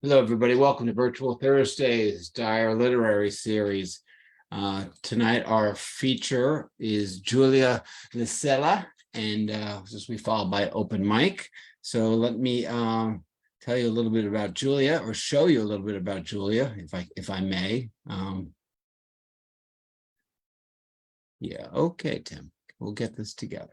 Hello, everybody. Welcome to Virtual Thursdays, Dire Literary Series. Tonight, our feature is Julia Lisella, and this will be followed by open mic. So let me tell you a little bit about Julia, or show you a little bit about Julia, if I may. Yeah, okay, Tim. We'll get this together.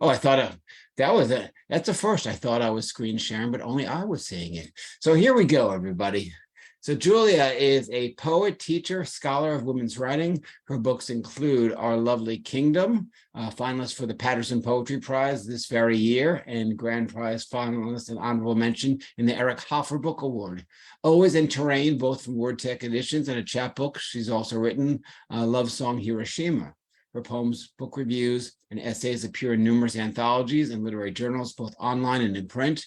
Oh, I thought that's a first. I thought I was screen sharing, but only I was seeing it. So here we go, everybody. So Julia is a poet, teacher, scholar of women's writing. Her books include Our Lovely Kingdom, finalist for the Paterson Poetry Prize this very year, and grand prize finalist and honorable mention in the Eric Hoffer Book Award. Always in Terrain, both from WordTech editions and a chapbook. She's also written Love Song Hiroshima. Her poems, book reviews, and essays appear in numerous anthologies and literary journals, both online and in print.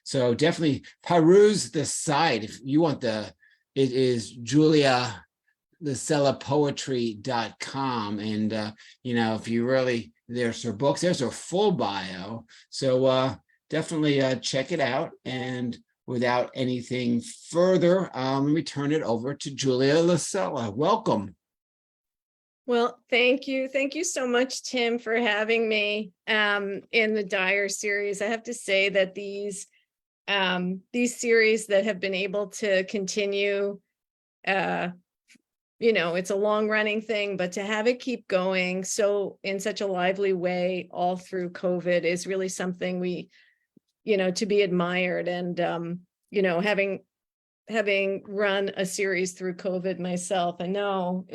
So definitely peruse the site if you want it is julialisellapoetry.com. And, if you really, there's her books, there's her full bio. So definitely check it out. And without anything further, let me turn it over to Julia Lisella. Welcome. Well, thank you. Thank you so much, Tim, for having me in the Dire series. I have to say that these series that have been able to continue, it's a long running thing, but to have it keep going in such a lively way all through COVID is really something we, to be admired. And, having run a series through COVID myself, I know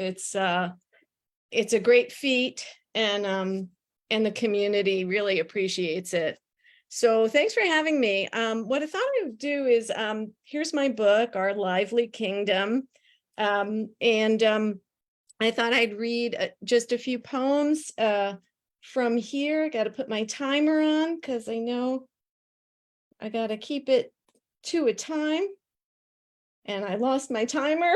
it's a great feat, and the community really appreciates it. So thanks for having me. What I thought I would do is, here's my book, Our Lively Kingdom. I thought I'd read just a few poems from here. I got to put my timer on because I know I got to keep it to a time. And I lost my timer,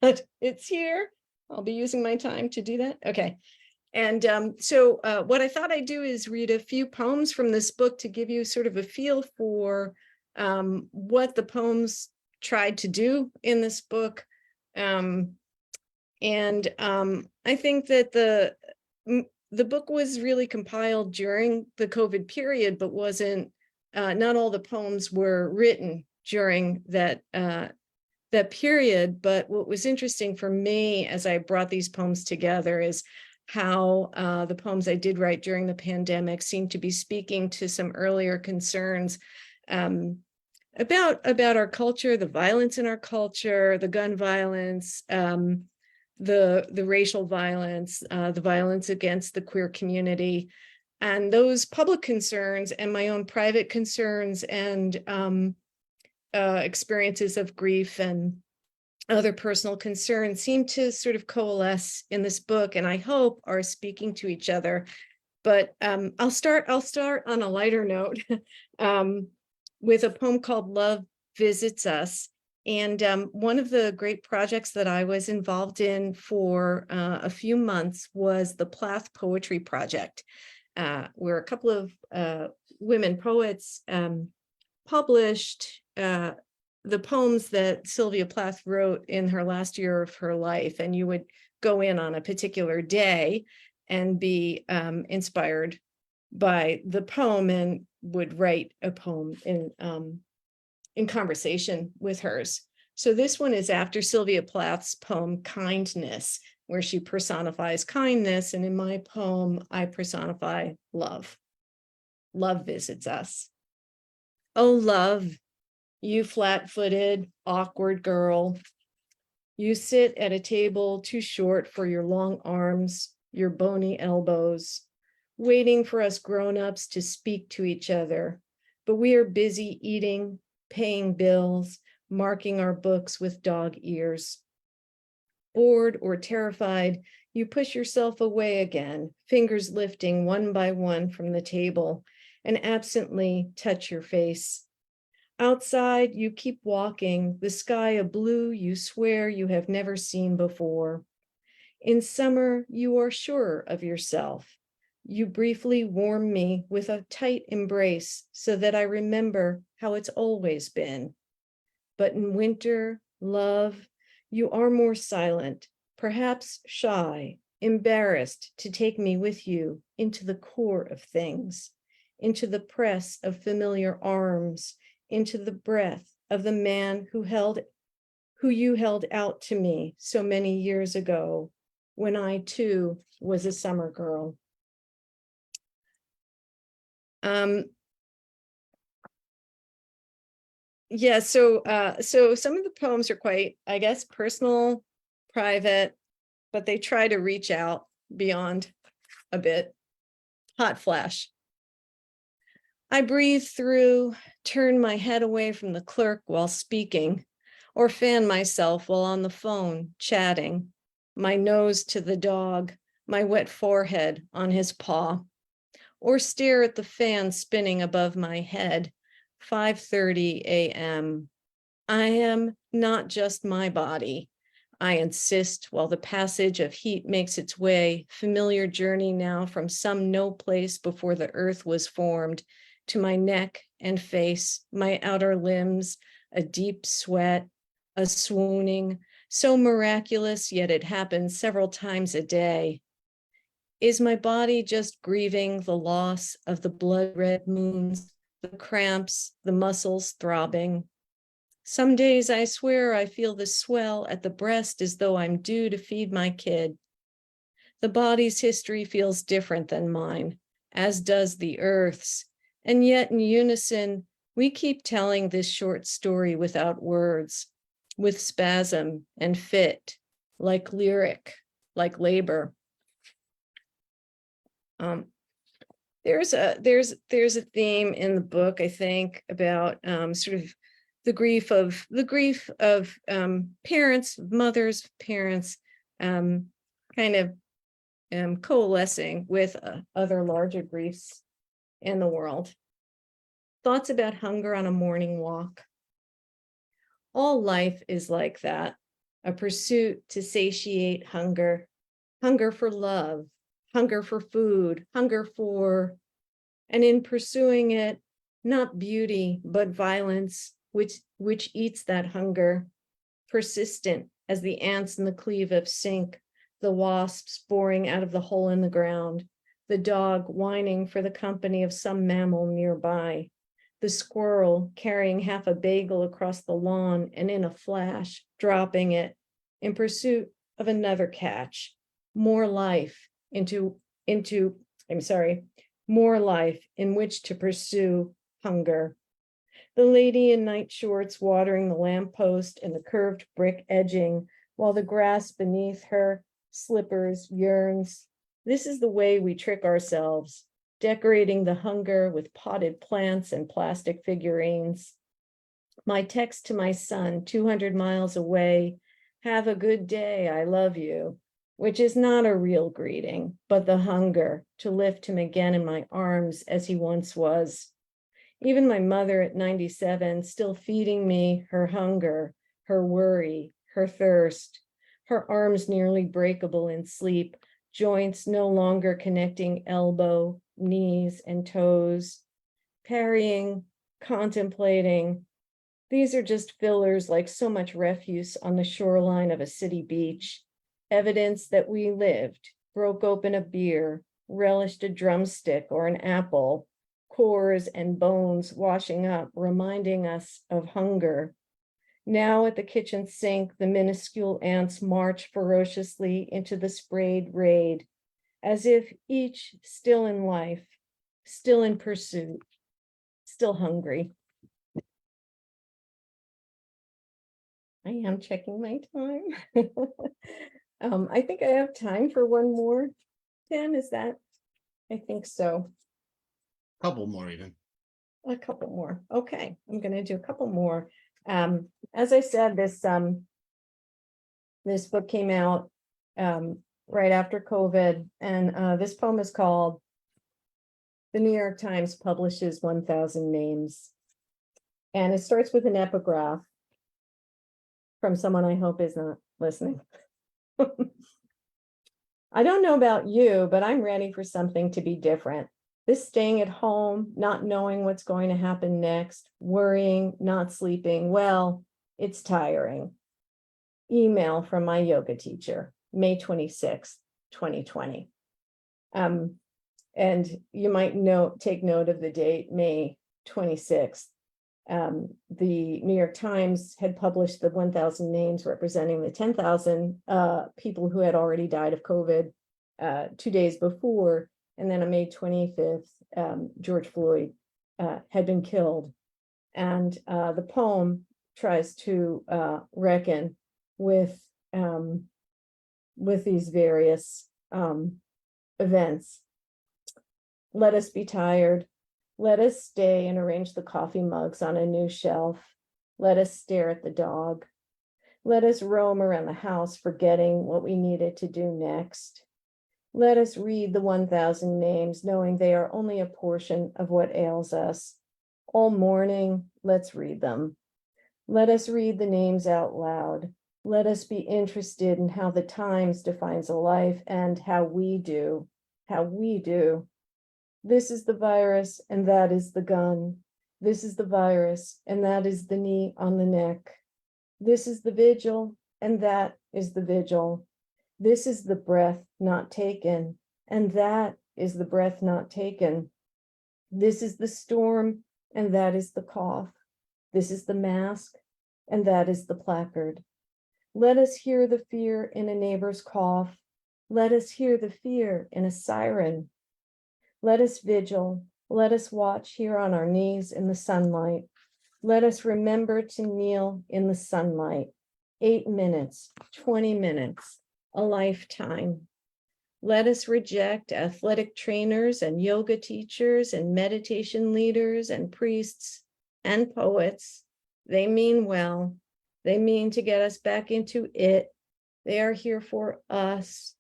but it's here. I'll be using my time to do that. Okay. And so what I thought I'd do is read a few poems from this book to give you sort of a feel for what the poems tried to do in this book. I think that the book was really compiled during the COVID period, but not all the poems were written during that period. But what was interesting for me as I brought these poems together is how the poems I did write during the pandemic seemed to be speaking to some earlier concerns about our culture, the violence in our culture, the gun violence, the racial violence, the violence against the queer community, and those public concerns and my own private concerns and experiences of grief and other personal concerns seem to sort of coalesce in this book, and I hope are speaking to each other. But I'll start on a lighter note with a poem called Love Visits Us. And one of the great projects that I was involved in for a few months was the Plath Poetry Project, where a couple of women poets published the poems that Sylvia Plath wrote in her last year of her life. And you would go in on a particular day and be inspired by the poem and would write a poem in conversation with hers. So this one is after Sylvia Plath's poem Kindness, where she personifies kindness. And in my poem, I personify love. Love visits us. Oh, love, you flat-footed, awkward girl. You sit at a table too short for your long arms, your bony elbows, waiting for us grown-ups to speak to each other. But we are busy eating, paying bills, marking our books with dog ears. Bored or terrified, you push yourself away again, fingers lifting one by one from the table, and absently touch your face. Outside, you keep walking, the sky a blue you swear you have never seen before. In summer, you are sure of yourself. You briefly warm me with a tight embrace so that I remember how it's always been. But in winter, love, you are more silent, perhaps shy, embarrassed to take me with you into the core of things, into the press of familiar arms, into the breath of the man who you held out to me so many years ago, when I too was a summer girl. Yeah, so some of the poems are quite, I guess, personal, private, but they try to reach out beyond a bit. Hot flash. I breathe through, turn my head away from the clerk while speaking, or fan myself while on the phone, chatting, my nose to the dog, my wet forehead on his paw, or stare at the fan spinning above my head, 5:30 a.m. I am not just my body. I insist while the passage of heat makes its way, familiar journey now from some no place before the earth was formed, to my neck and face, my outer limbs, a deep sweat, a swooning, so miraculous, yet it happens several times a day. Is my body just grieving the loss of the blood-red moons, the cramps, the muscles throbbing? Some days I swear I feel the swell at the breast as though I'm due to feed my kid. The body's history feels different than mine, as does the earth's. And yet in unison, we keep telling this short story without words, with spasm and fit, like lyric, like labor. There's a theme in the book, I think, about sort of the grief of parents, mothers, parents, kind of coalescing with other larger griefs in the world. Thoughts about hunger on a morning walk. All life is like that, a pursuit to satiate hunger, hunger for love, hunger for food, hunger for, and in pursuing it, not beauty, but violence, which eats that hunger, persistent as the ants in the cleave of sink, the wasps boring out of the hole in the ground, the dog whining for the company of some mammal nearby, the squirrel carrying half a bagel across the lawn and in a flash, dropping it in pursuit of another catch, more life more life in which to pursue hunger. The lady in night shorts watering the lamppost and the curved brick edging, while the grass beneath her slippers yearns. This is the way we trick ourselves, decorating the hunger with potted plants and plastic figurines. My text to my son, 200 miles away, have a good day, I love you, which is not a real greeting, but the hunger to lift him again in my arms as he once was. Even my mother at 97, still feeding me her hunger, her worry, her thirst, her arms nearly breakable in sleep, joints no longer connecting elbow, knees, and toes, parrying, contemplating. These are just fillers like so much refuse on the shoreline of a city beach, evidence that we lived, broke open a beer, relished a drumstick or an apple, cores and bones washing up, reminding us of hunger. Now at the kitchen sink, the minuscule ants march ferociously into the sprayed raid, as if each still in life, still in pursuit, still hungry. I am checking my time. I think I have time for one more. 10, is that? I think so. Couple more even. A couple more. Okay, I'm going to do a couple more. As I said, this book came out right after COVID, and this poem is called "The New York Times Publishes 1,000 Names," and it starts with an epigraph from someone I hope is not listening. I don't know about you, but I'm ready for something to be different. This staying at home, not knowing what's going to happen next, worrying, not sleeping, well, it's tiring. Email from my yoga teacher, May 26th, 2020. And you might take note of the date, May 26th. The New York Times had published the 1,000 names representing the 10,000 people who had already died of COVID 2 days before. And then on May 25th, George Floyd had been killed. And the poem tries to reckon with these various events. Let us be tired. Let us stay and arrange the coffee mugs on a new shelf. Let us stare at the dog. Let us roam around the house, forgetting what we needed to do next. Let us read the 1,000 names, knowing they are only a portion of what ails us. All morning, let's read them. Let us read the names out loud. Let us be interested in how the Times defines a life and how we do. This is the virus and that is the gun. This is the virus and that is the knee on the neck. This is the vigil and that is the vigil. This is the breath not taken and that is the breath not taken. This is the storm and that is the cough. This is the mask and that is the placard. Let us hear the fear in a neighbor's cough. Let us hear the fear in a siren. Let us vigil. Let us watch here on our knees in the sunlight. Let us remember to kneel in the sunlight. 8 minutes, 20 minutes, a lifetime. Let us reject athletic trainers and yoga teachers and meditation leaders and priests and poets. They mean well. They mean to get us back into it. They are here for us.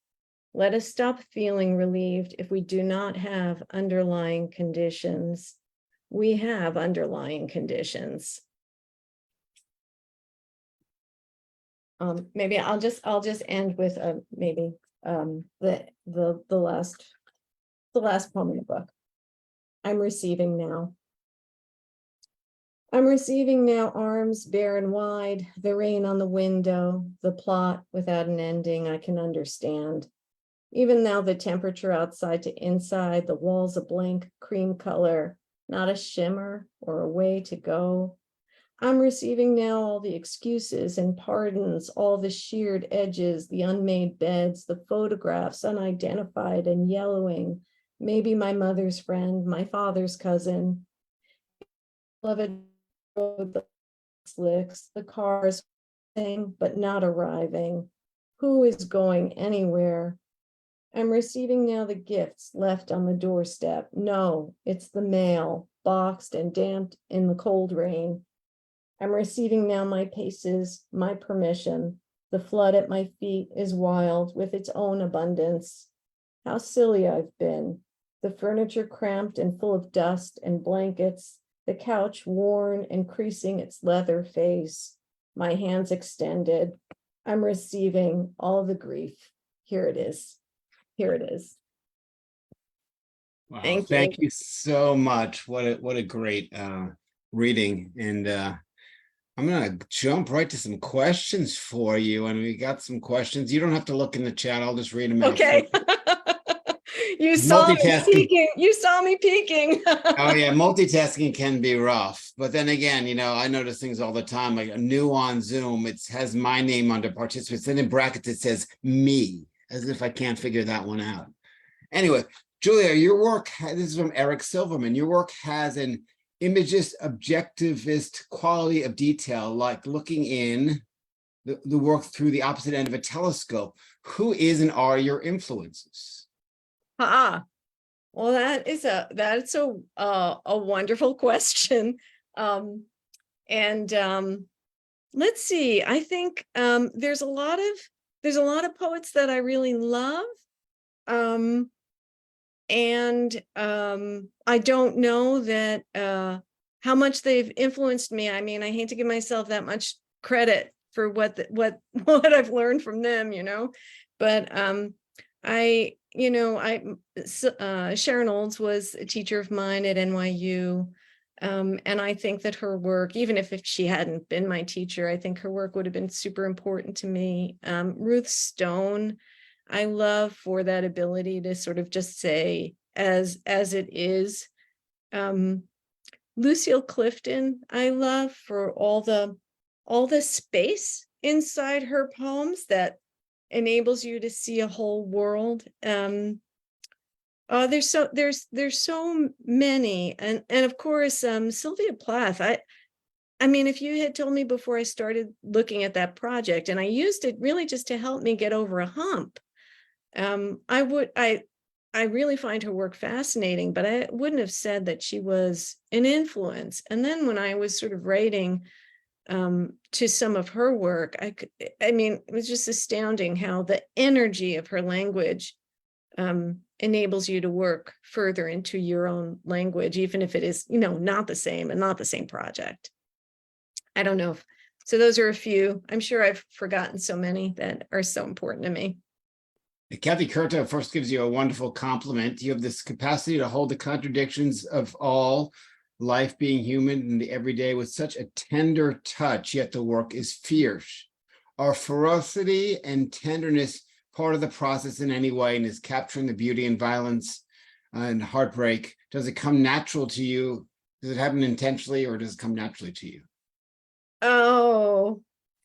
Let us stop feeling relieved if we do not have underlying conditions. We have underlying conditions. Maybe I'll just end with maybe the last poem in the book. I'm receiving now. I'm receiving now, arms bare and wide, the rain on the window, the plot without an ending I can understand. Even now the temperature outside to inside, the walls a blank cream color, not a shimmer or a way to go. I'm receiving now all the excuses and pardons, all the sheared edges, the unmade beds, the photographs unidentified and yellowing, maybe my mother's friend, my father's cousin. Beloved road, the slicks, the cars, but not arriving. Who is going anywhere? I'm receiving now the gifts left on the doorstep. No, it's the mail, boxed and damped in the cold rain. I'm receiving now my paces, my permission. The flood at my feet is wild with its own abundance. How silly I've been. The furniture cramped and full of dust and blankets, the couch worn and creasing its leather face, my hands extended. I'm receiving all the grief. Here it is. Here it is. Wow, Thank you so much. What a great reading. And I'm gonna jump right to some questions for you. And we got some questions. You don't have to look in the chat. I'll just read them out. Okay. You saw me peeking. You saw me peeking. Oh yeah, multitasking can be rough. But then again, you know, I notice things all the time. Like a new on Zoom, it has my name under participants. Then in brackets it says me, as if I can't figure that one out. Anyway, Julia, your work, this is from Eric Silverman. Your work has an imagist, objectivist quality of detail, like looking in the work through the opposite end of a telescope. Who is and are your influences? Well, that's a wonderful question. Let's see. I think there's a lot of poets that I really love. I don't know that how much they've influenced me. I mean, I hate to give myself that much credit for what I've learned from them, you know. But Sharon Olds was a teacher of mine at NYU. And I think that her work, even if she hadn't been my teacher, I think her work would have been super important to me. Ruth Stone, I love for that ability to sort of just say as it is. Lucille Clifton, I love for all the space inside her poems that enables you to see a whole world. There's so many, and of course Sylvia Plath. I mean, if you had told me before I started looking at that project, and I used it really just to help me get over a hump, I really find her work fascinating, but I wouldn't have said that she was an influence. And then when I was sort of writing to some of her work, it was just astounding how the energy of her language enables you to work further into your own language, even if it is, not the same and not the same project. I don't know. So those are a few. I'm sure I've forgotten so many that are so important to me. Kathy Curto first gives you a wonderful compliment. You have this capacity to hold the contradictions of all life being human in the everyday with such a tender touch, yet the work is fierce. Are ferocity and tenderness part of the process in any way, and is capturing the beauty and violence and heartbreak? Does it come natural to you? Does it happen intentionally, or does it come naturally to you? Oh,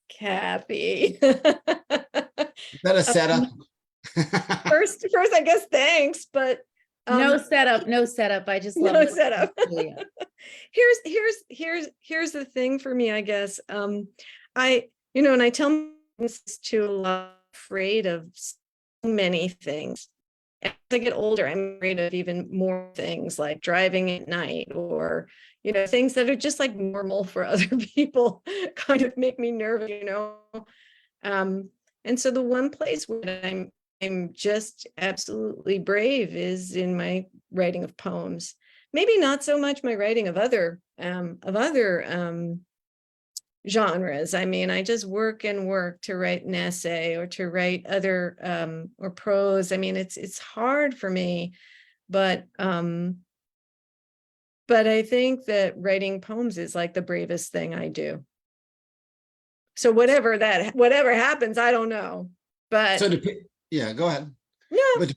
Kathy. Is that a setup? First, I guess thanks, but no setup. I just love no setup. Here's the thing for me, I guess. And I tell this to a lot, afraid of so many things. As I get older, I'm afraid of even more things like driving at night, or things that are just like normal for other people kind of make me nervous, and so the one place where I'm just absolutely brave is in my writing of poems. Maybe not so much my writing of other genres. I mean, I just work to write an essay or to write other or prose. I mean, it's hard for me, but I think that writing poems is like the bravest thing I do. So whatever happens, I don't know. But so yeah, go ahead. No. But to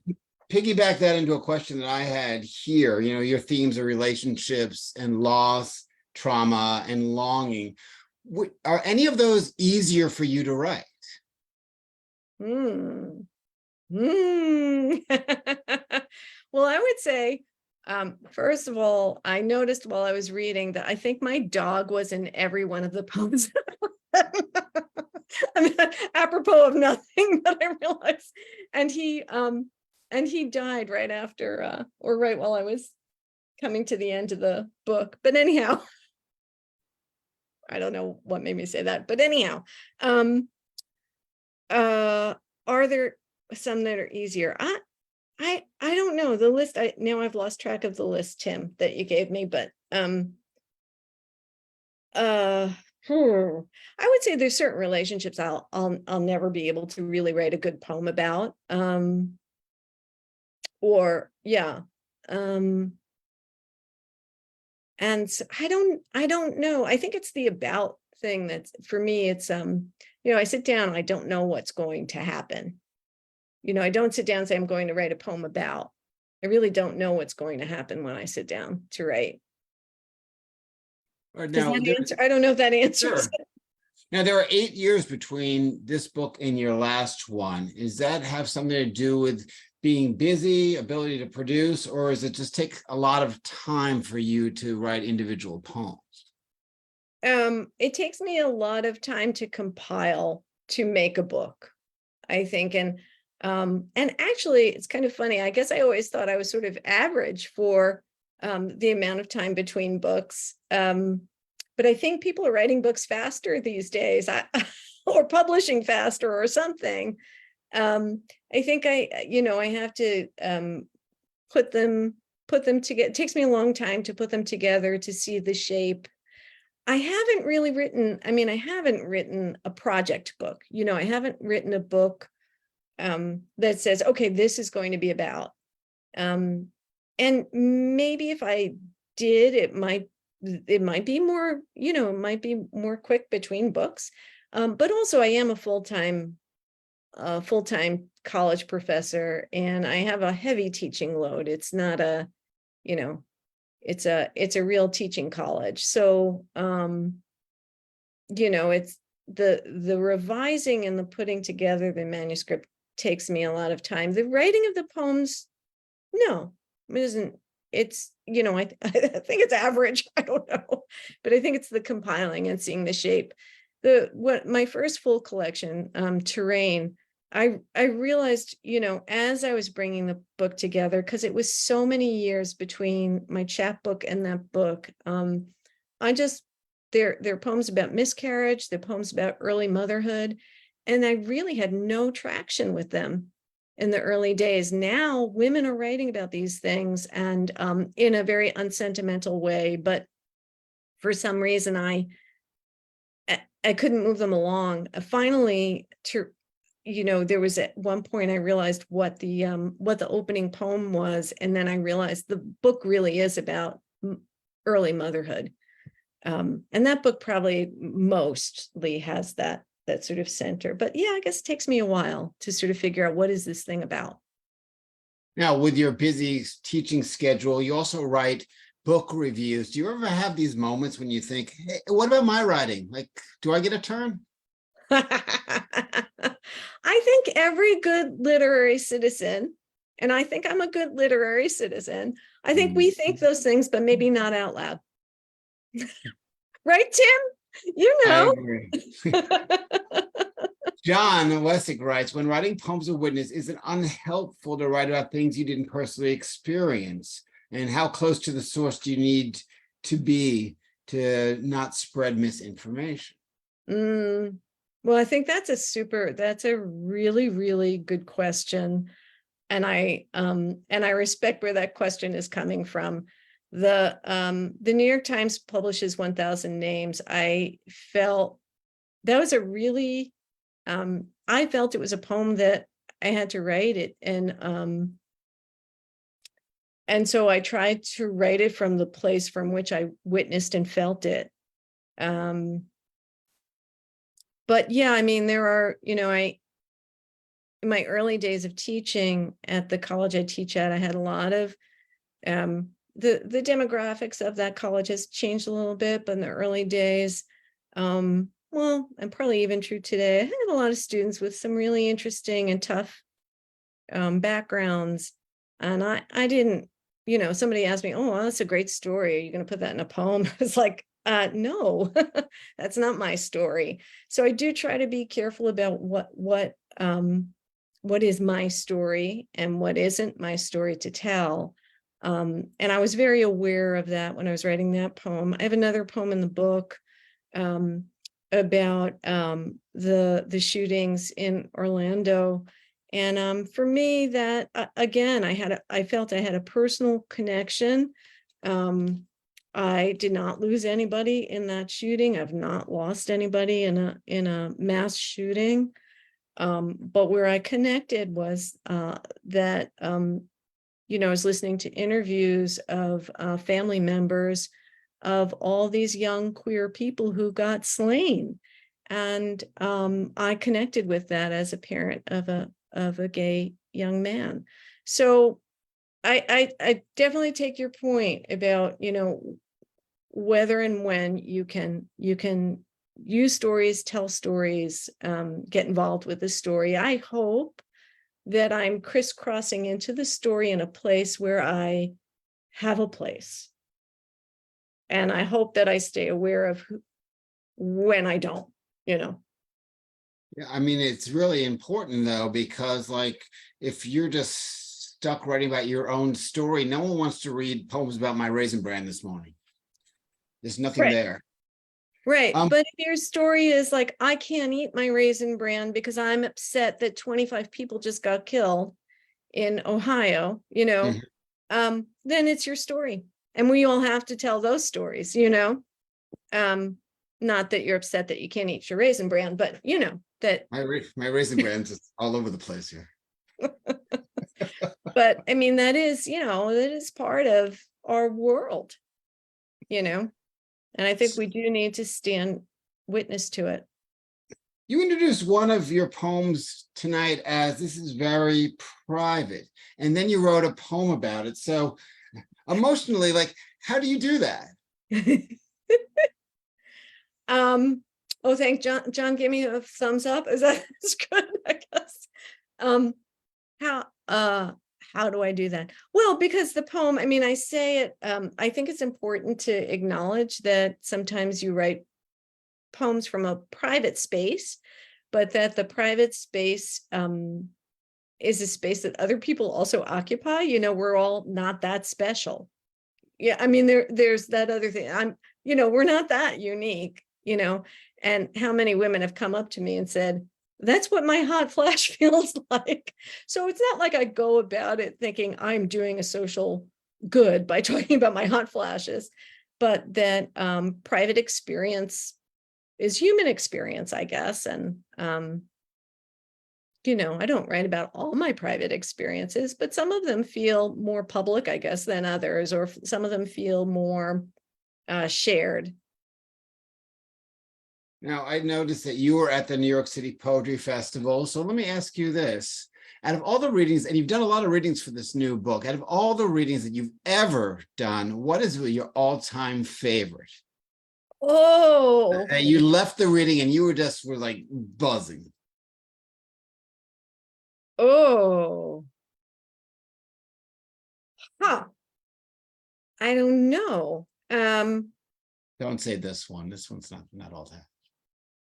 piggyback that into a question that I had here, your themes are relationships and loss, trauma, and longing. Are any of those easier for you to write? Well, I would say, first of all, I noticed while I was reading that I think my dog was in every one of the poems. I mean, apropos of nothing, but I realized, and he died right after, or right while I was coming to the end of the book. But anyhow, I don't know what made me say that, but anyhow, are there some that are easier? I don't know the list. Now I've lost track of the list, Tim, that you gave me, but I would say there's certain relationships I'll never be able to really write a good poem about. And so I don't know. I think it's the about thing that's for me. It's I sit down, I don't know what's going to happen. I don't sit down and say I'm going to write a poem about. I really don't know what's going to happen when I sit down to write. Now, I don't know if that answers. Sure. Now, there are 8 years between this book and your last one. Does that have something to do with being busy, ability to produce, or does it just take a lot of time for you to write individual poems? It takes me a lot of time to compile, to make a book, I think. And actually, it's kind of funny. I guess I always thought I was sort of average for the amount of time between books. But I think people are writing books faster these days, or publishing faster or something. I think I have to put them together. It takes me a long time to put them together to see the shape. I haven't really written, I haven't written a project book. I haven't written a book that says, okay, this is going to be about. And maybe if I did, it might be more, it might be more quick between books. But also I am a full-time college professor, and I have a heavy teaching load. It's not a, it's a real teaching college. So, it's the revising and the putting together the manuscript takes me a lot of time. The writing of the poems, no, it isn't. It's, I think it's average. I don't know, but I think it's the compiling and seeing the shape. My first full collection, Terrain, I realized, as I was bringing the book together, because it was so many years between my chapbook and that book, they're poems about miscarriage, they're poems about early motherhood, and I really had no traction with them in the early days. Now women are writing about these things, and in a very unsentimental way, but for some reason I couldn't move them along. Finally, there was at one point I realized what the opening poem was, and then I realized the book really is about early motherhood. And that book probably mostly has that sort of center. But yeah, I guess it takes me a while to sort of figure out, what is this thing about? Now, with your busy teaching schedule, you also write book reviews. Do you ever have these moments when you think, hey, what about my writing? Like, do I get a turn? I think every good literary citizen, and I think I'm a good literary citizen, I think we think those things, but maybe not out loud. Right, Tim? I agree. John Wessex writes, when writing poems of witness, is it unhelpful to write about things you didn't personally experience? And how close to the source do you need to be to not spread misinformation? Well, I think that's a really, really good question. And I respect where that question is coming from. The New York Times publishes 1,000 names. I felt that was a really, I felt it was a poem that I had to write it. And so I tried to write it from the place from which I witnessed and felt it. But yeah, I mean, there are, in my early days of teaching at the college I teach at, I had a lot of, the demographics of that college has changed a little bit, but in the early days, well, and probably even true today, I had a lot of students with some really interesting and tough backgrounds. And I didn't, somebody asked me, oh, well, that's a great story. Are you going to put that in a poem? It's like, no, that's not my story. So I do try to be careful about what is my story and what isn't my story to tell. And I was very aware of that when I was writing that poem. I have another poem in the book about the shootings in Orlando. And for me, that again, I felt I had a personal connection. I did not lose anybody in that shooting. I've not lost anybody in a mass shooting. But where I connected was that I was listening to interviews of family members of all these young queer people who got slain. And I connected with that as a parent of a gay young man. So I definitely take your point about, whether and when you can use stories, tell stories, get involved with the story. I hope that I'm crisscrossing into the story in a place where I have a place. And I hope that I stay aware of when I don't, Yeah, I mean, it's really important though, because like, if you're just stuck writing about your own story, no one wants to read poems about my Raisin Bran this morning. There's nothing Right. there. Right. But if your story is like, I can't eat my Raisin Bran because I'm upset that 25 people just got killed in Ohio, then it's your story. And we all have to tell those stories, not that you're upset that you can't eat your Raisin Bran, but you know, that, My Raisin Bran's is all over the place here. but I mean, that is, you know, that is part of our world, you know, and I think we do need to stand witness to it. You introduced one of your poems tonight as this is very private, and then you wrote a poem about it. So emotionally, like, how do you do that? Oh, thank John. John gave me a thumbs up. Is that is good? I guess. How do I do that? Well, because the poem, I mean, I say it, I think it's important to acknowledge that sometimes you write poems from a private space, but that the private space is a space that other people also occupy. You know, we're all not that special. Yeah, I mean, there's that other thing. You know, we're not that unique, you know, and how many women have come up to me and said, that's what my hot flash feels like. So it's not like I go about it thinking I'm doing a social good by talking about my hot flashes, but that private experience is human experience, I guess. And, you know, I don't write about all my private experiences, but some of them feel more public, I guess, than others, or some of them feel more shared. Now, I noticed that you were at the New York City Poetry Festival. So let me ask you this. Out of all the readings, and you've done a lot of readings for this new book, out of all the readings that you've ever done, what is your all-time favorite? Oh, You left the reading and you were like buzzing. oh, huh. I don't know. Don't say this one. This one's not all that.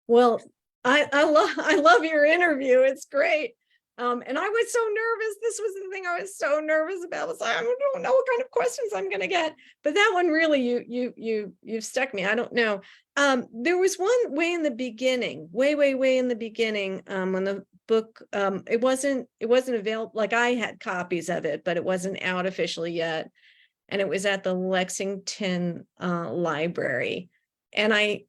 Well, I love your interview. It's great. And I was so nervous. This was the thing I was so nervous about. Was I don't know what kind of questions I'm going to get. But that one really, you've stuck me. I don't know. There was one way in the beginning, way in the beginning, when the book, it wasn't available. Like I had copies of it, but it wasn't out officially yet. And it was at the Lexington Library. And I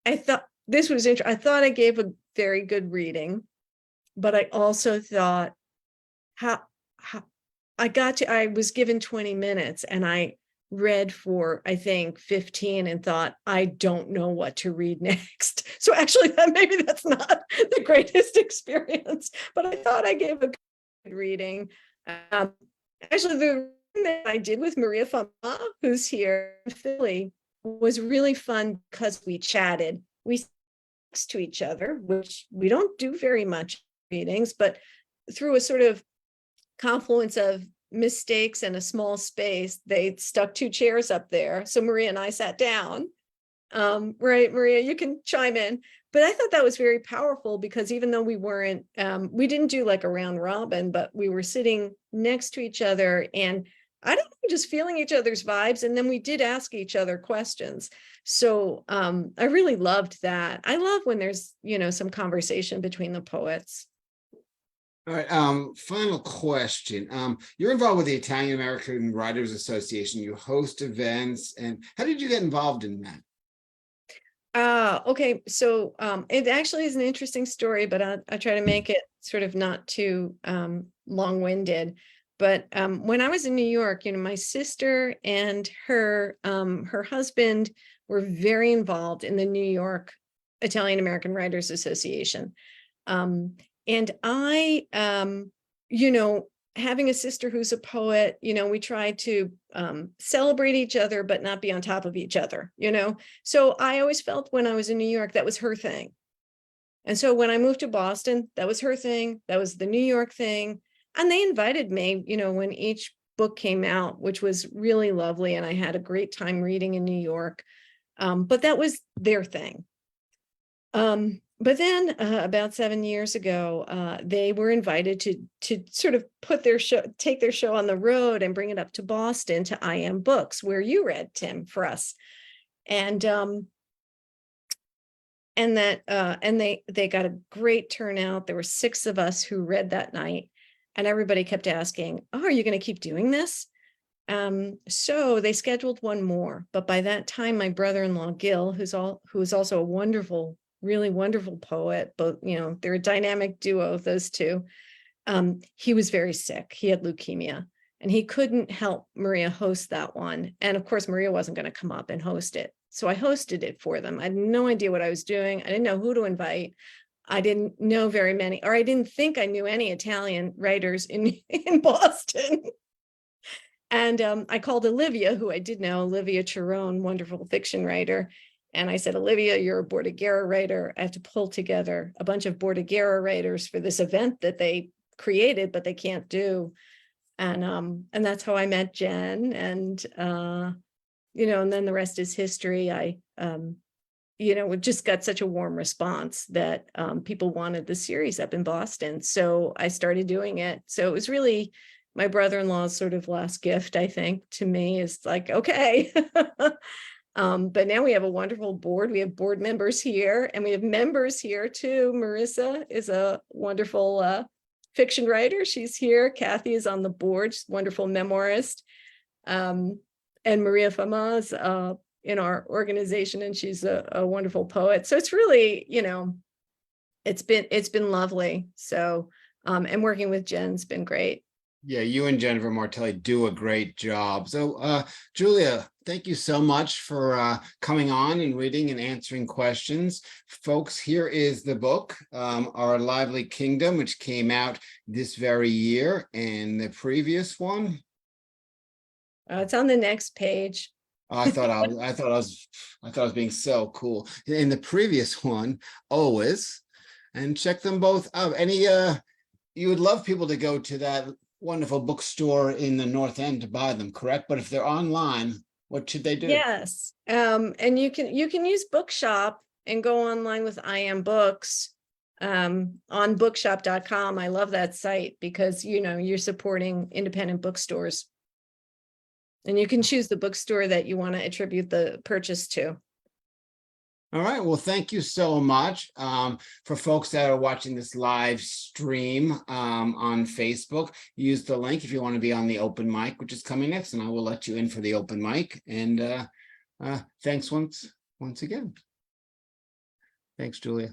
thought this was interesting. I thought I gave a very good reading, but I also thought how I was given 20 minutes and I read for, I think, 15 and thought, I don't know what to read next. So actually maybe that's not the greatest experience, but I thought I gave a good reading. Actually, the that I did with Maria Fama, who's here in Philly, was really fun because we chatted. We sat next to each other, which we don't do very much meetings, but through a sort of confluence of mistakes and a small space, they stuck two chairs up there. So Maria and I sat down. Right, Maria, you can chime in. But I thought that was very powerful because even though we didn't do like a round robin, but we were sitting next to each other and I don't know, just feeling each other's vibes. And then we did ask each other questions. So I really loved that. I love when there's, you know, some conversation between the poets. All right, final question. You're involved with the Italian American Writers Association. You host events. And how did you get involved in that? Okay. So it actually is an interesting story, but I'll try to make it sort of not too long-winded. But when I was in New York, you know, my sister and her husband were very involved in the New York Italian American Writers Association. And I, you know, having a sister who's a poet, you know, we try to celebrate each other, but not be on top of each other, you know. So I always felt when I was in New York, that was her thing. And so when I moved to Boston, that was her thing. That was the New York thing. And they invited me, you know, when each book came out, which was really lovely. And I had a great time reading in New York. But that was their thing. But then about 7 years ago, they were invited to sort of take their show on the road and bring it up to Boston to I Am Books, where you read, Tim, for us. And they got a great turnout. There were 6 of us who read that night. And everybody kept asking, oh, are you going to keep doing this? So they scheduled one more, but by that time, my brother-in-law Gil, who is also a wonderful, really wonderful poet, both, you know, they're a dynamic duo, those two. He was very sick. He had leukemia and he couldn't help Maria host that one. And of course, Maria wasn't going to come up and host it. So I hosted it for them. I had no idea what I was doing. I didn't know who to invite. I didn't know very many, or I didn't think I knew any Italian writers in Boston. And I called Olivia, who I did know, Olivia Chiron, wonderful fiction writer. And I said, Olivia, you're a Bordighera writer. I have to pull together a bunch of Bordighera writers for this event that they created, but they can't do. And that's how I met Jen. And, you know, and then the rest is history. You know, we just got such a warm response that people wanted the series up in Boston. So I started doing it. So it was really my brother-in-law's sort of last gift, I think, to me is like, okay. But now we have a wonderful board. We have board members here and we have members here too. Marissa is a wonderful fiction writer. She's here. Kathy is on the board. She's a wonderful memoirist. And Maria Fama is in our organization and she's a wonderful poet. So it's really, you know, it's been lovely. So, and working with Jen's been great. Yeah, you and Jennifer Martelli do a great job. So, Julia, thank you so much for coming on and reading and answering questions. Folks, here is the book, Our Lively Kingdom, which came out this very year, and the previous one. It's on the next page. I thought I was being so cool. In the previous one, always, and check them both out. You would love people to go to that wonderful bookstore in the North End to buy them, correct? But if they're online, what should they do? Yes. And you can use Bookshop and go online with I Am Books on bookshop.com. I love that site because, you know, you're supporting independent bookstores. And you can choose the bookstore that you want to attribute the purchase to. All right. Well, thank you so much. For folks that are watching this live stream on Facebook, use the link if you want to be on the open mic, which is coming next, and I will let you in for the open mic. And thanks once again. Thanks, Julia.